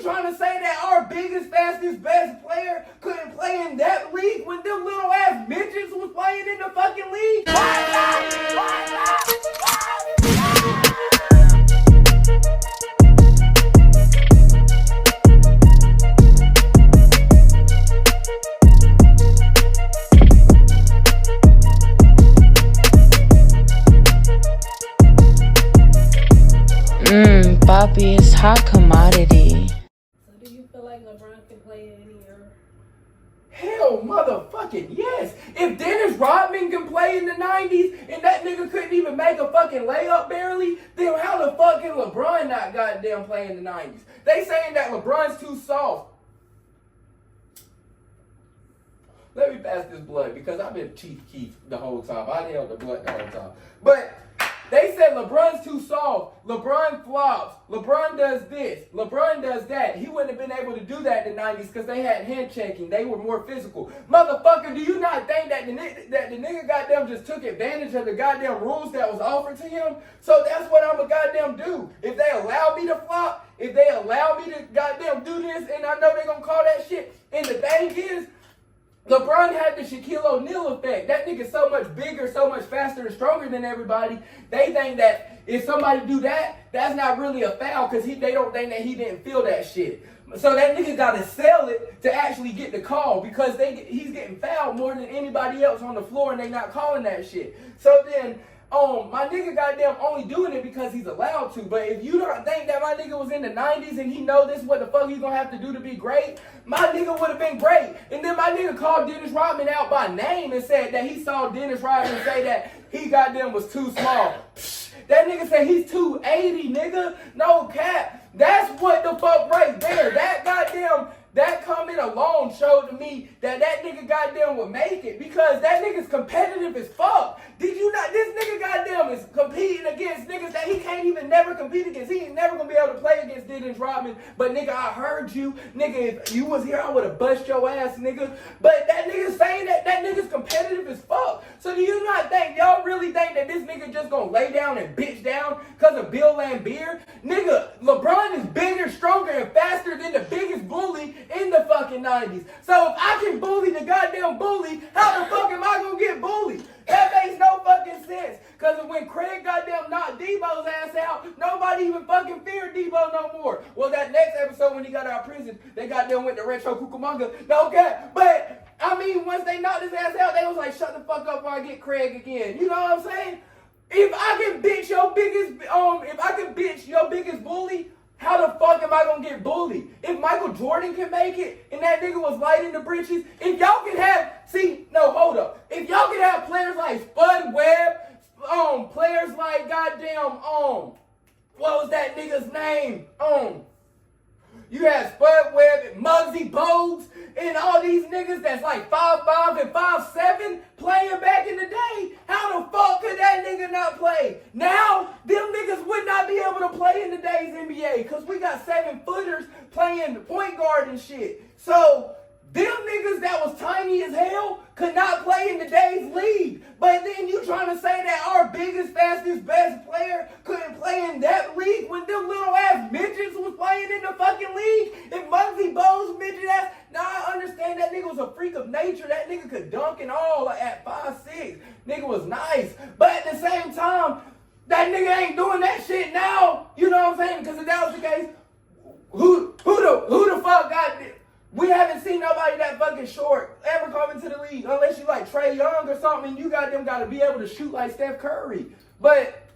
you trying to say that our biggest, fastest, best player couldn't play in that league when them little ass midgets was playing in the fucking league? Poppy is hot commodity. So do you feel like LeBron can play in any era? Hell motherfucking yes. If Dennis Rodman can play in the 90s and that nigga couldn't even make a fucking layup barely, then how the fuck can LeBron not goddamn play in the 90s? They saying that LeBron's too soft. Let me pass this blood because I've been Chief Keef the whole time. I held the blood the whole time. But they said LeBron's too soft. LeBron flops. LeBron does this. LeBron does that. He wouldn't have been able to do that in the 90s because they had hand checking. They were more physical. Motherfucker, do you not think that the nigga goddamn just took advantage of the goddamn rules that was offered to him? So that's what I'm a goddamn do. If they allow me to flop, if they allow me to goddamn do this, and I know they're going to call that shit. And the thing is, LeBron had the Shaquille O'Neal effect. That nigga's so much bigger, so much faster and stronger than everybody. They think that if somebody do that, that's not really a foul because they don't think that he didn't feel that shit. So that nigga got to sell it to actually get the call because he's getting fouled more than anybody else on the floor and they not calling that shit. So then, my nigga goddamn only doing it because he's allowed to. But if you don't think that my nigga was in the 90s and he know this what the fuck he's gonna have to do to be great, my nigga would have been great. And then my nigga called Dennis Rodman out by name and said that he saw Dennis Rodman say that he goddamn was too small. Psh, that nigga said he's 280, nigga. No cap. That's what the fuck right there. That comment alone showed to me that nigga goddamn would make it because that nigga's competitive as fuck. Did you not? This nigga goddamn is competing against niggas that he can't even never compete against. He ain't never gonna be able to play against Dennis Rodman. But nigga, I heard you. Nigga, if you was here, I would have bust your ass, nigga. But that nigga's saying that nigga's competitive as fuck. So do you not think, y'all really think that this nigga just gonna lay down and bitch down because of Bill Laimbeer? Nigga, LeBron is bigger, stronger, and faster than the biggest bully in the fucking 90s. So if I can bully the goddamn bully, how the fuck am I gonna get bullied? That makes no fucking sense. Because when Craig goddamn knocked Debo's ass out, nobody even fucking feared Debo no more. Well, that next episode when he got out of prison, they goddamn went to Retro Cucamonga. No cap. But, I mean, once they knocked his ass out, they was like, shut the fuck up before I get Craig again. You know what I'm saying? If I can bitch your biggest bully, how the fuck am I gonna get bullied? If Michael Jordan can make it and that nigga was light in the britches, if y'all can have, if y'all can have players like Spud Webb, players like goddamn, what was that nigga's name? You had Spud Webb and Muggsy Bogues and all these niggas that's like 5'5" and 5'7" playing back in the day. How the fuck could that nigga not play? Now, them niggas would not be able to play in today's NBA because we got 7-footers playing point guard and shit. So, them niggas that was tiny as hell could not play in today's league. But then you trying to say that our biggest, fastest, best player couldn't play in that league when them little ass midgets was playing in the fucking league? If Muggsy Bogues midget ass, now I understand that nigga was a freak of nature. That nigga could dunk and all like at 5'6". Nigga was nice. But at the same time, that nigga ain't doing that shit now. You know what I'm saying? Because if that was the case, who the fuck got this? We haven't seen nobody that fucking short ever come into the league unless you like Trae Young or something. You goddamn got to be able to shoot like Steph Curry. But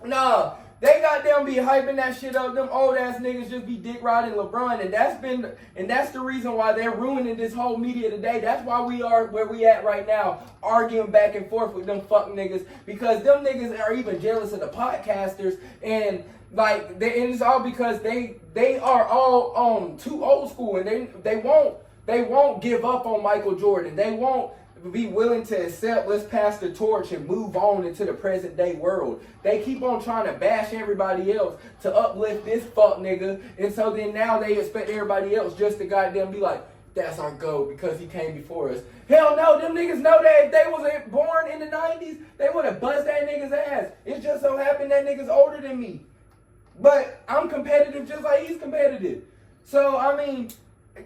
nah, they goddamn be hyping that shit up. Them old ass niggas just be dick riding LeBron, and that's the reason why they're ruining this whole media today. That's why we are where we at right now, arguing back and forth with them fuck niggas because them niggas are even jealous of the podcasters and. Like, and it's all because they are all too old school and they won't give up on Michael Jordan. They won't be willing to accept, let's pass the torch and move on into the present day world. They keep on trying to bash everybody else to uplift this fuck nigga. And so then now they expect everybody else just to goddamn be like, that's our GOAT because he came before us. Hell no, them niggas know that if they was born in the 90s, they would have buzzed that nigga's ass. It just so happened that nigga's older than me. But I'm competitive just like he's competitive. So I mean,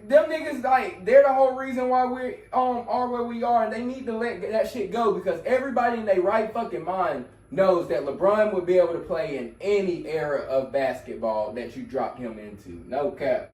them niggas like they're the whole reason why we are where we are, and they need to let that shit go because everybody in their right fucking mind knows that LeBron would be able to play in any era of basketball that you drop him into. No cap.